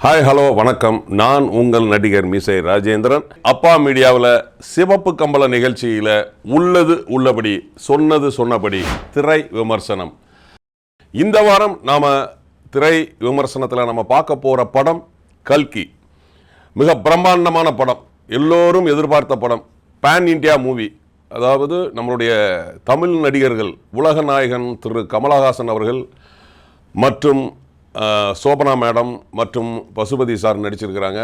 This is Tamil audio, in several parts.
ஹாய் ஹலோ வணக்கம். நான் உங்கள் நடிகர் மீசை ராஜேந்திரன். அப்பா மீடியாவில் சிவப்பு கம்பள நிகழ்ச்சியில் உள்ளது உள்ளபடி சொன்னது சொன்னபடி திரை விமர்சனம். இந்த வாரம் நாம் திரை விமர்சனத்தில் நம்ம பார்க்க போகிற படம் கல்கி. மிக பிரம்மாண்டமான படம், எல்லோரும் எதிர்பார்த்த படம், பேன் இண்டியா மூவி. அதாவது நம்மளுடைய தமிழ் நடிகர்கள் உலக நாயகன் திரு கமலஹாசன் அவர்கள் மற்றும் சோபனா மேடம் மற்றும் பசுபதி சார் நடிச்சிருக்கிறாங்க.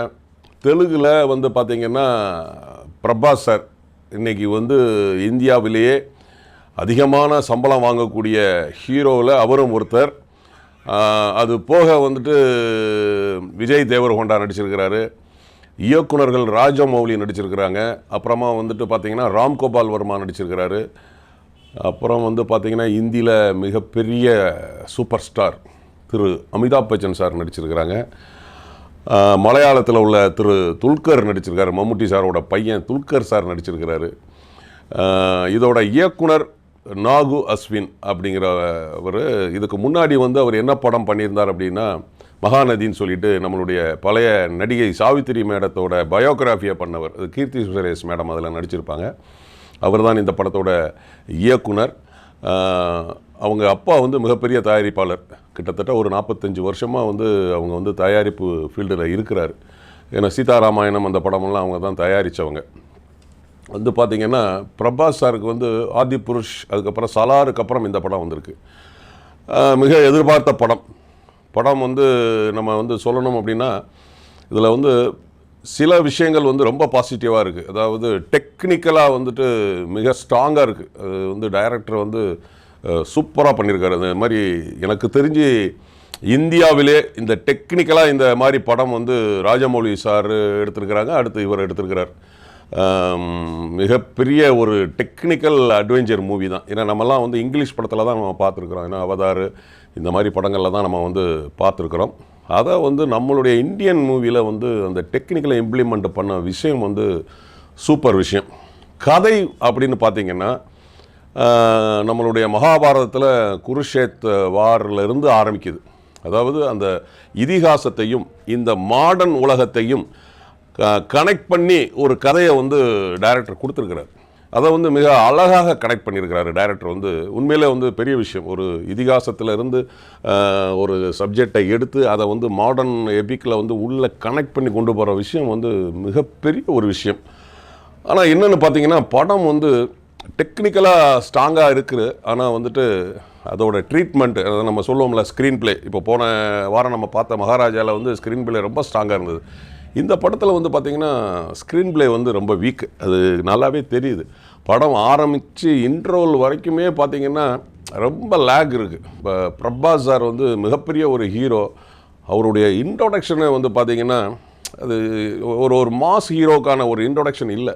தெலுங்கில் வந்து பார்த்திங்கன்னா பிரபாஸ் சார் இன்றைக்கி வந்து இந்தியாவிலேயே அதிகமான சம்பளம் வாங்கக்கூடிய ஹீரோவில் அவரும் ஒருத்தர். அது போக வந்துட்டு விஜய் தேவரகொண்டா நடிச்சிருக்கிறாரு, இயக்குனர்கள் ராஜமௌலி நடிச்சிருக்கிறாங்க, அப்புறமா வந்துட்டு பார்த்திங்கன்னா ராம்கோபால் வர்மா நடிச்சிருக்கிறாரு, அப்புறம் வந்து பார்த்திங்கன்னா இந்தியில் மிகப்பெரிய சூப்பர் ஸ்டார் திரு அமிதாப் பச்சன் சார் நடிச்சிருக்கிறாங்க. மலையாளத்தில் உள்ள திரு துல்கர் நடிச்சிருக்காரு, மம்முட்டி சாரோட பையன் துல்கர் சார் நடிச்சிருக்கிறாரு. இதோட இயக்குனர் நாகு அஸ்வின் அப்படிங்கிறவர். இதுக்கு முன்னாடி வந்து அவர் என்ன படம் பண்ணியிருந்தார் அப்படின்னா மகாநதின்னு சொல்லிட்டு நம்மளுடைய பழைய நடிகை சாவித்திரி மேடத்தோட பயோகிராஃபியை பண்ணவர். அது கீர்த்தி சுரேஷ் மேடம் அதில் நடிச்சிருப்பாங்க. அவர் தான் இந்த படத்தோட இயக்குனர். அவங்க அப்பா வந்து மிகப்பெரிய தயாரிப்பாளர், கிட்டத்தட்ட ஒரு 45 வருஷமாக வந்து அவங்க வந்து தயாரிப்பு ஃபீல்டில் இருக்கிறார். ஏன்னா சீதாராமாயணம் அந்த படமெல்லாம் அவங்க தான் தயாரித்தவங்க. வந்து பார்த்திங்கன்னா பிரபாஸ் சாருக்கு வந்து ஆதி புருஷ், அதுக்கப்புறம் சலாருக்கு அப்புறம் இந்த படம் வந்திருக்கு. மிக எதிர்பார்த்த படம் வந்து நம்ம வந்து சொல்லணும் அப்படின்னா இதில் வந்து சில விஷயங்கள் வந்து ரொம்ப பாசிட்டிவாக இருக்குது. அதாவது டெக்னிக்கலாக வந்துட்டு மிக ஸ்ட்ராங்காக இருக்குது. அது வந்து டைரக்டர் வந்து சூப்பராக பண்ணியிருக்காரு. அந்த மாதிரி எனக்கு தெரிஞ்சு இந்தியாவிலே இந்த டெக்னிக்கலாக இந்த மாதிரி படம் வந்து ராஜமௌலி சார் எடுத்திருக்கிறாங்க, அடுத்து இவர் எடுத்திருக்கிறார். மிகப்பெரிய ஒரு டெக்னிக்கல் அட்வென்ச்சர் மூவி தான். ஏன்னா நம்மலாம் வந்து இங்கிலீஷ் படத்தில் தான் நம்ம பார்த்துருக்குறோம். ஏன்னா அவதார் இந்த மாதிரி படங்களில் தான் நம்ம வந்து பார்த்துருக்குறோம். அதை வந்து நம்மளுடைய இந்தியன் மூவியில் வந்து அந்த டெக்னிக்கலை இம்ப்ளிமெண்ட் பண்ண விஷயம் வந்து சூப்பர் விஷயம். கதை அப்படின்னு பார்த்திங்கன்னா நம்மளுடைய மகாபாரதத்தில் குருஷேத்ர வாரிலிருந்து ஆரம்பிக்குது. அதாவது அந்த இதிகாசத்தையும் இந்த மாடர்ன் உலகத்தையும் கனெக்ட் பண்ணி ஒரு கதையை வந்து டைரக்டர் கொடுத்துருக்கிறார். அதை வந்து மிக அழகாக கனெக்ட் பண்ணியிருக்கிறாரு டைரக்டர். வந்து உண்மையிலே வந்து பெரிய விஷயம். ஒரு இதிகாசத்திலிருந்து ஒரு சப்ஜெக்டை எடுத்து அதை வந்து மாடர்ன் எபிக்கில் வந்து உள்ளே கனெக்ட் பண்ணி கொண்டு போகிற விஷயம் வந்து மிகப்பெரிய ஒரு விஷயம். ஆனால் என்னென்னு பார்த்தீங்கன்னா படம் வந்து டெக்னிக்கலாக ஸ்ட்ராங்காக இருக்குது. ஆனால் வந்துட்டு அதோட ட்ரீட்மெண்ட், அதை நம்ம சொல்லுவோம்ல ஸ்க்ரீன் பிளே. இப்போ போன வாரம் நம்ம பார்த்த மகாராஜாவில் வந்து ஸ்க்ரீன் பிளே ரொம்ப ஸ்ட்ராங்காக இருந்தது. இந்த படத்தில் வந்து பார்த்திங்கன்னா ஸ்க்ரீன் பிளே வந்து ரொம்ப வீக். அது நல்லாவே தெரியுது. படம் ஆரம்பித்து இன்ட்ரோல் வரைக்குமே பார்த்திங்கன்னா ரொம்ப லேக் இருக்குது. இப்போ பிரபாஸ் சார் வந்து மிகப்பெரிய ஒரு ஹீரோ. அவருடைய இன்ட்ரோடக்ஷனை வந்து பார்த்திங்கன்னா அது ஒரு மாஸ் ஹீரோக்கான ஒரு இன்ட்ரோடக்ஷன் இல்லை.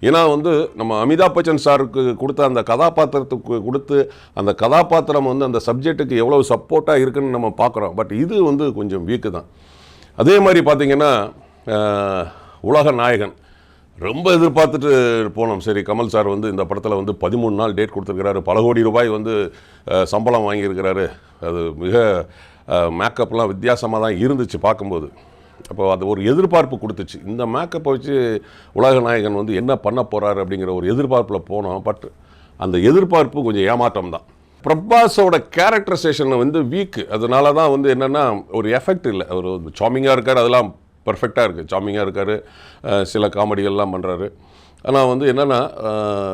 ஏன்னா வந்து நம்ம அமிதாப் பச்சன் சாருக்கு கொடுத்த அந்த கதாபாத்திரத்துக்கு கொடுத்து அந்த கதாபாத்திரம் வந்து அந்த சப்ஜெக்ட்டுக்கு எவ்வளோ சப்போர்ட்டாக இருக்குதுன்னு நம்ம பார்க்குறோம். பட் இது வந்து கொஞ்சம் வீக்கு தான். அதே மாதிரி பார்த்திங்கன்னா உலக நாயகன் ரொம்ப எதிர்பார்த்துட்டு போனோம். சரி, கமல் சார் வந்து இந்த படத்தில் வந்து 13 நாள் டேட் கொடுத்துருக்கிறாரு, பல கோடி ரூபாய் வந்து சம்பளம் வாங்கியிருக்கிறாரு. அது மிக மேக்கப்லாம் வித்தியாசமாக தான் இருந்துச்சு பார்க்கும்போது. அப்போ அது ஒரு எதிர்பார்ப்பு கொடுத்துச்சு. இந்த மேக்கப்பை வச்சு உலக நாயகன் வந்து என்ன பண்ண போகிறாரு அப்படிங்கிற ஒரு எதிர்பார்ப்பில் போனோம். பட் அந்த எதிர்பார்ப்பு கொஞ்சம் ஏமாற்றம் தான். பிரபாஸோட கேரக்டரைசேஷன் வந்து வீக்கு. அதனால தான் வந்து என்னென்னா ஒரு எஃபெக்ட் இல்லை. அவர் சாமிங்காக இருக்கார், அதெல்லாம் பர்ஃபெக்டாக இருக்குது. சாமிங்காக இருக்கார், சில காமெடிகள்லாம் பண்ணுறாரு. ஆனால் வந்து என்னென்னா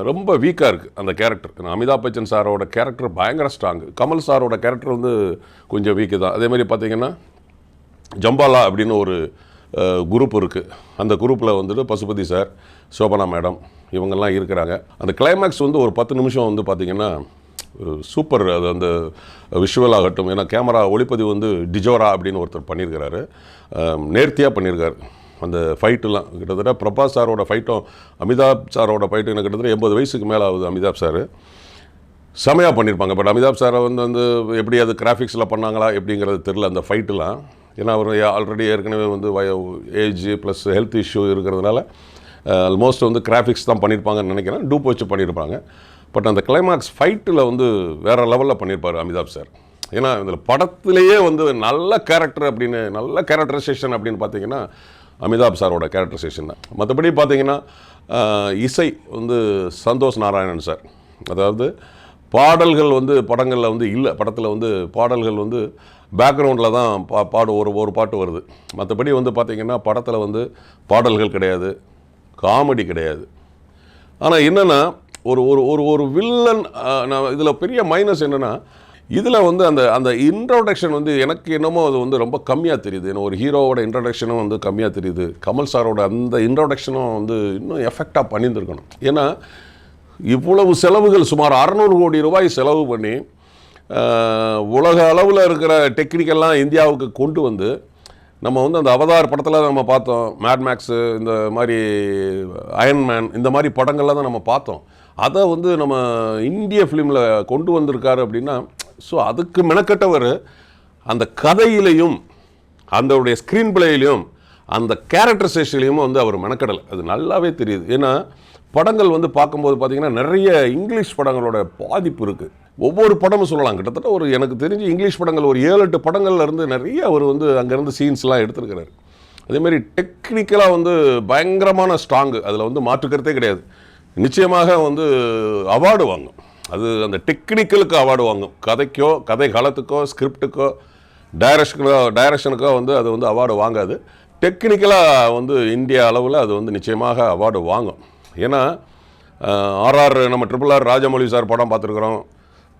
ரொம்ப வீக்காக இருக்குது அந்த கேரக்டர். அமிதாப் பச்சன் சாரோட கேரக்டர் பயங்கர ஸ்ட்ராங்கு. கமல் சாரோட கேரக்டர் வந்து கொஞ்சம் வீக்கு தான். அதே மாதிரி பார்த்திங்கன்னா ஜம்பாலா அப்படின்னு ஒரு குரூப் இருக்குது. அந்த குரூப்பில் வந்துட்டு பசுபதி சார், சோபனா மேடம் இவங்கெல்லாம் இருக்கிறாங்க. அந்த கிளைமேக்ஸ் வந்து ஒரு 10 நிமிஷம் வந்து பார்த்திங்கன்னா சூப்பர். அது அந்த விஷுவல் ஆகட்டும், ஏன்னா கேமரா ஒளிப்பதிவு வந்து டிஜோரா அப்படின்னு ஒருத்தர் பண்ணியிருக்கிறாரு. நேர்த்தியாக பண்ணியிருக்காரு. அந்த ஃபைட்டுலாம் கிட்டத்தட்ட பிரபாஸ் சாரோட ஃபைட்டும் அமிதாப் சாரோட ஃபைட்டு எனக்கு கிட்டத்தட்ட 80 வயசுக்கு மேலே ஆகுது. அமிதாப் சார் செமையாக பண்ணியிருப்பாங்க. பட் அமிதாப் சாரை வந்து எப்படி அது கிராஃபிக்ஸில் பண்ணாங்களா எப்படிங்கிறது தெரில அந்த ஃபைட்டுலாம். ஏன்னா அவர் ஆல்ரெடி ஏற்கனவே வந்து ஏஜ் ப்ளஸ் ஹெல்த் இஷ்யூ இருக்கிறதுனால ஆல்மோஸ்ட் வந்து கிராஃபிக்ஸ் தான் பண்ணியிருப்பாங்கன்னு நினைக்கிறேன். டூப் வச்சு பண்ணியிருப்பாங்க. பட் அந்த கிளைமாக்ஸ் ஃபைட்டில் வந்து வேறு லெவலில் பண்ணியிருப்பார் அமிதாப் சார். ஏன்னா இதில் படத்திலேயே வந்து நல்ல கேரக்டர் அப்படின்னு நல்ல கேரக்டரைசேஷன் அப்படின்னு பார்த்தீங்கன்னா அமிதாப் சாரோட கேரக்டரைசேஷன் தான். மற்றபடி பார்த்தீங்கன்னா இசை வந்து சந்தோஷ் நாராயணன் சார். அதாவது பாடல்கள் வந்து படங்களில் வந்து இல்லை, படத்தில் வந்து பாடல்கள் வந்து பேக்ரவுண்டில் தான் பாடு ஒரு பாட்டு வருது. மற்றபடி வந்து பார்த்திங்கன்னா படத்தில் வந்து பாடல்கள் கிடையாது, காமெடி கிடையாது. ஆனால் என்னென்னா ஒரு ஒரு ஒரு ஒரு வில்லன் நான் இதில் பெரிய மைனஸ் என்னென்னா இதில் வந்து அந்த அந்த இன்ட்ரோடக்ஷன் வந்து எனக்கு என்னமோ அது வந்து ரொம்ப கம்மியாக தெரியுது. ஏன்னா ஒரு ஹீரோவோட இன்ட்ரோடக்ஷனும் வந்து கம்மியாக தெரியுது. கமல் சாரோட அந்த இன்ட்ரோடக்ஷனும் வந்து இன்னும் எஃபெக்டாக பண்ணியிருந்துருக்கணும். ஏன்னா இவ்வளவு செலவுகள் சுமார் 600 கோடி ரூபாய் செலவு பண்ணி உலக அளவில் இருக்கிற டெக்னிக்கெல்லாம் இந்தியாவுக்கு கொண்டு வந்து நம்ம வந்து அந்த அவதார் படத்தில் நம்ம பார்த்தோம், மேட் மேக்ஸு, இந்த மாதிரி அயன்மேன், இந்த மாதிரி படங்கள்லாம் தான் நம்ம பார்த்தோம். அதை வந்து நம்ம இந்திய ஃபிலிமில் கொண்டு வந்திருக்காரு அப்படின்னா, ஸோ அதுக்கு மெனக்கட்டவர் அந்த கதையிலையும் அதோடைய ஸ்க்ரீன் பிளேயிலையும் அந்த கேரக்டரைசேஷன்லையும் வந்து அவர் மெனக்கடலை. அது நல்லாவே தெரியுது. ஏன்னா படங்கள் வந்து பார்க்கும்போது பார்த்திங்கன்னா நிறைய இங்கிலீஷ் படங்களோட பாதிப்பு இருக்குது. ஒவ்வொரு படமும் சொல்லலாம், கிட்டத்தட்ட ஒரு எனக்கு தெரிஞ்சு இங்கிலீஷ் படங்கள் ஒரு 7-8 படங்கள்லேருந்து நிறைய அவர் வந்து அங்கேருந்து சீன்ஸ்லாம் எடுத்துருக்கிறார். அதேமாதிரி டெக்னிக்கலாக வந்து பயங்கரமான ஸ்ட்ராங்கு, அதில் வந்து மாற்றுக்கிறதே கிடையாது. நிச்சயமாக வந்து அவார்டு வாங்கும். அது அந்த டெக்னிக்கலுக்கு அவார்டு வாங்கும். கதைக்கோ, கதை காலத்துக்கோ, ஸ்கிரிப்டுக்கோ, டைரக்ஷனுக்கோ வந்து அது வந்து அவார்டு வாங்காது. டெக்னிக்கலாக வந்து இந்தியா அளவில் அது வந்து நிச்சயமாக அவார்டு வாங்கும். ஏன்னா RR நம்ம RRR ராஜமௌழி சார் படம் பார்த்துருக்குறோம்,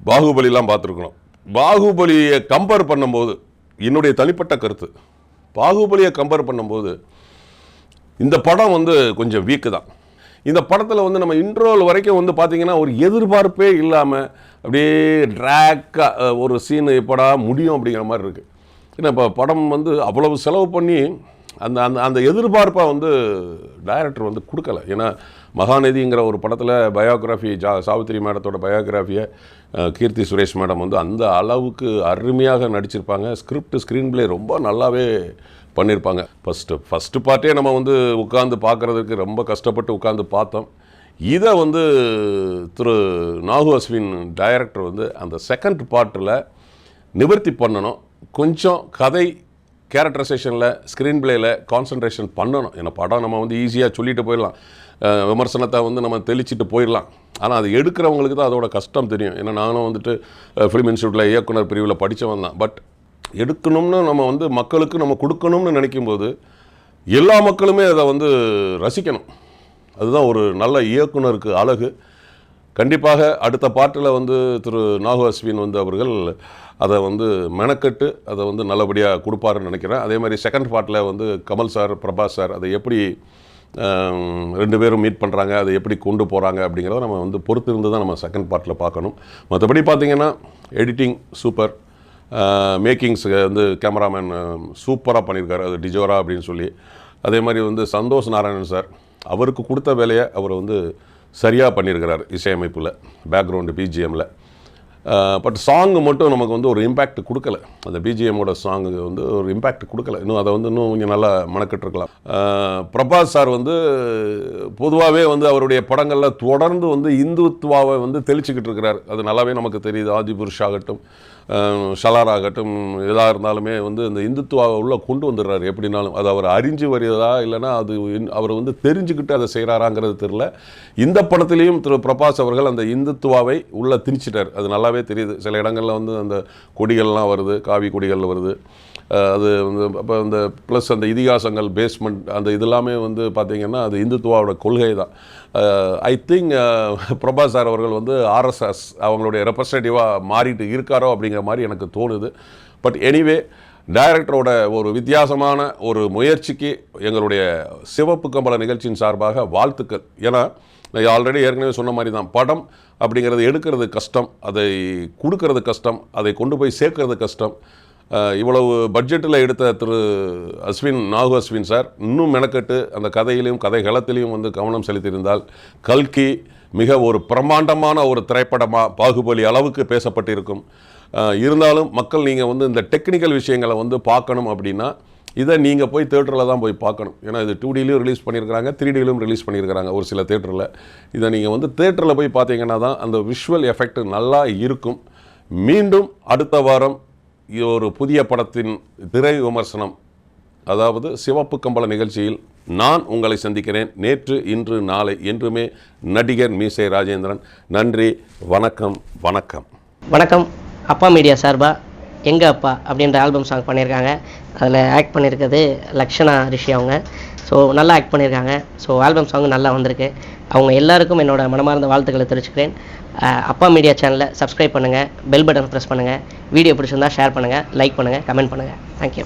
பாகுபலிலாம் பார்த்துருக்குறோம். பாகுபலியை கம்பேர் பண்ணும்போது என்னுடைய தனிப்பட்ட கருத்து, பாகுபலியை கம்பேர் பண்ணும்போது இந்த படம் வந்து கொஞ்சம் வீக்கு தான். இந்த படத்தில் வந்து நம்ம இன்ட்ரோல் வரைக்கும் வந்து பார்த்திங்கன்னா ஒரு எதிர்பார்ப்பே இல்லாமல் அப்படியே ட்ராக்காக ஒரு சீனு எப்படா முடியும் அப்படிங்கிற மாதிரி இருக்குது. ஏன்னா இப்போ படம் வந்து அவ்வளவு செலவு பண்ணி அந்த அந்த அந்த எதிர்பார்ப்பை வந்து டைரக்டர் வந்து கொடுக்கல. ஏன்னா மகாநதிங்கிற ஒரு படத்தில் பயோகிராஃபி சாவித்திரி மேடத்தோட பயோகிராஃபியை கீர்த்தி சுரேஷ் மேடம் வந்து அந்த அளவுக்கு அருமையாக நடிச்சிருப்பாங்க. ஸ்க்ரீன் பிளே ரொம்ப நல்லாவே பண்ணியிருப்பாங்க. ஃபஸ்ட்டு பார்ட்டே நம்ம வந்து உட்காந்து பார்க்குறதுக்கு ரொம்ப கஷ்டப்பட்டு உட்காந்து பார்த்தோம். இதை வந்து திரு நாகு அஸ்வின் டைரக்டர் வந்து அந்த செகண்ட் பார்ட்டில் நிவர்த்தி பண்ணணும். கொஞ்சம் கதை கேரக்டரைசேஷனில் ஸ்க்ரீன் பிளேயில் கான்சன்ட்ரேஷன் பண்ணணும். ஏன்னா படம் நம்ம வந்து ஈஸியாக சொல்லிட்டு போயிடலாம், விமர்சனத்தை வந்து நம்ம தெளிச்சிட்டு போயிடலாம். ஆனால் அது எடுக்கிறவங்களுக்கு தான் அதோட கஷ்டம் தெரியும். ஏன்னா நானும் வந்துட்டு ஃபிலிம் இன்ஸ்டியூட்டில் இயக்குனர் பிரிவில் படித்தவன் தான். பட் எடுக்கணும்னு நம்ம வந்து மக்களுக்கு நம்ம கொடுக்கணும்னு நினைக்கும்போது எல்லா மக்களுமே அதை வந்து ரசிக்கணும். அதுதான் ஒரு நல்ல இயக்குனருக்கு அழகு. கண்டிப்பாக அடுத்த பாட்டில் வந்து திரு நாகு அஸ்வின் வந்து அவர்கள் அதை வந்து மெனக்கட்டு அதை வந்து நல்லபடியாக கொடுப்பாருன்னு நினைக்கிறேன். அதே மாதிரி செகண்ட் பார்ட்டில் வந்து கமல் சார், பிரபாஸ் சார் அதை எப்படி 2 பேரும் மீட் பண்ணுறாங்க, அதை எப்படி கொண்டு போகிறாங்க அப்படிங்கிறத நம்ம வந்து பொறுத்து இருந்து தான் நம்ம செகண்ட் பார்ட்டில் பார்க்கணும். மற்றபடி பார்த்திங்கன்னா எடிட்டிங் சூப்பர், மேக்கிங்ஸ் வந்து கேமராமேன் சூப்பராக பண்ணியிருக்காரு, அது டிஜோரா அப்படின்னு சொல்லி. அதே மாதிரி வந்து சந்தோஷ் நாராயணன் சார் அவருக்கு கொடுத்த வேலையை அவர் வந்து சரியாக பண்ணியிருக்கிறார் இசையமைப்பில், பேக்ரவுண்டு பிஜிஎம்மில். பட் சாங்கு மட்டும் நமக்கு வந்து ஒரு இம்பேக்ட் கொடுக்கல. அந்த பிஜிஎம்மோட சாங்கு வந்து ஒரு இம்பேக்ட் கொடுக்கல. இன்னும் அதை வந்து இன்னும் கொஞ்சம் நல்லா மெனக்கெட்டுருக்கலாம். பிரபாஸ் சார் வந்து பொதுவாகவே வந்து அவருடைய படங்களில் தொடர்ந்து வந்து இந்துத்துவாவை வந்து தெளிச்சுக்கிட்டு இருக்கிறார். அது நல்லாவே நமக்கு தெரியுது. ஆதிபுருஷ் ஆகட்டும், ஷலார் ஆகட்டும், எதாக இருந்தாலுமே வந்து இந்த இந்துத்துவாவை உள்ளே கொண்டு வந்துடுறாரு. எப்படின்னாலும் அது அவர் அறிஞ்சு வருதா இல்லைனா அது அவர் வந்து தெரிஞ்சுக்கிட்டு அதை செய்கிறாராங்கிறது தெரில. இந்த படத்துலேயும் திரு பிரபாஸ் அவர்கள் அந்த இந்துத்துவாவை உள்ளே திணிச்சிட்டார். அது நல்லாவே தெரியுது. சில இடங்களில் வந்து அந்த கொடிகள்லாம் வருது, காவி கொடிகள் வருது. அது வந்து அப்போ அந்த ப்ளஸ் அந்த இதிகாசங்கள் பேஸ்மெண்ட் அந்த இதெல்லாமே வந்து பார்த்திங்கன்னா அது இந்துத்துவாவோட கொள்கை தான். ஐ திங்க் பிரபாஸ் சார் அவர்கள் வந்து RSS அவங்களுடைய ரெப்ரசன்டேட்டிவாக மாறிட்டு இருக்காரோ அப்படிங்கிற மாதிரி எனக்கு தோணுது. பட் எனிவே டைரக்டரோட ஒரு வித்தியாசமான ஒரு முயற்சிக்கு எங்களுடைய சிவப்பு கம்பள நிகழ்ச்சியின் சார்பாக வாழ்த்துக்கள். ஏன்னா நான் ஆல்ரெடி ஏற்கனவே சொன்ன மாதிரி தான், படம் அப்படிங்கிறது எடுக்கிறது கஷ்டம், அதை கொடுக்கறது கஷ்டம், அதை கொண்டு போய் சேர்க்கறது கஷ்டம். இவ்வளவு பட்ஜெட்டில் எடுத்த திரு நாகு அஸ்வின் சார் இன்னும் மெனக்கட்டு அந்த கதையிலையும் கதைகளத்திலையும் வந்து கவனம் செலுத்தியிருந்தால் கல்கி மிக ஒரு பிரம்மாண்டமான ஒரு திரைப்படமாக பாகுபலி அளவுக்கு பேசப்பட்டிருக்கும். இருந்தாலும் மக்கள் நீங்கள் வந்து இந்த டெக்னிக்கல் விஷயங்களை வந்து பார்க்கணும் அப்படின்னா இதை நீங்கள் போய் தேட்டரில் தான் போய் பார்க்கணும். ஏன்னா இது 2Dலையும் ரிலீஸ் பண்ணியிருக்கிறாங்க, 3Dலையும் ரிலீஸ் பண்ணியிருக்கிறாங்க ஒரு சில தேட்டரில். இதை நீங்கள் வந்து தேட்டரில் போய் பார்த்தீங்கன்னா தான் அந்த விஷுவல் எஃபெக்ட் நல்லா இருக்கும். மீண்டும் அடுத்த வாரம் ஒரு புதிய படத்தின் திரை விமர்சனம், அதாவது சிவப்பு கம்பள நிகழ்ச்சியில் நான் உங்களை சந்திக்கிறேன். நேற்று, இன்று, நாளை, என்றுமே நடிகர் மீசை ராஜேந்திரன். நன்றி, வணக்கம். வணக்கம் வணக்கம். அப்பா மீடியா சார்பாக எங்கள் அப்பா அப்படின்ற ஆல்பம் சாங் பண்ணியிருக்காங்க. அதில் ஆக்ட் பண்ணியிருக்கிறது லக்ஷனா ரிஷி அவங்க. ஸோ நல்லா ஆக்ட் பண்ணியிருக்காங்க. ஸோ ஆல்பம் சாங் நல்லா வந்திருக்கு. அவங்க எல்லாருக்கும் என்னோட மனமார்ந்த வாழ்த்துக்களை தெரிவிச்சுக்கிறேன். அப்பா மீடியா சேனலை சப்ஸ்கிரைப் பண்ணுங்கள், பெல் பட்டன் ப்ரெஸ் பண்ணுங்கள், வீடியோ பிடிச்சிருந்தால் ஷேர் பண்ணுங்கள், லைக் பண்ணுங்கள், கமெண்ட் பண்ணுங்கள். தேங்க்யூ.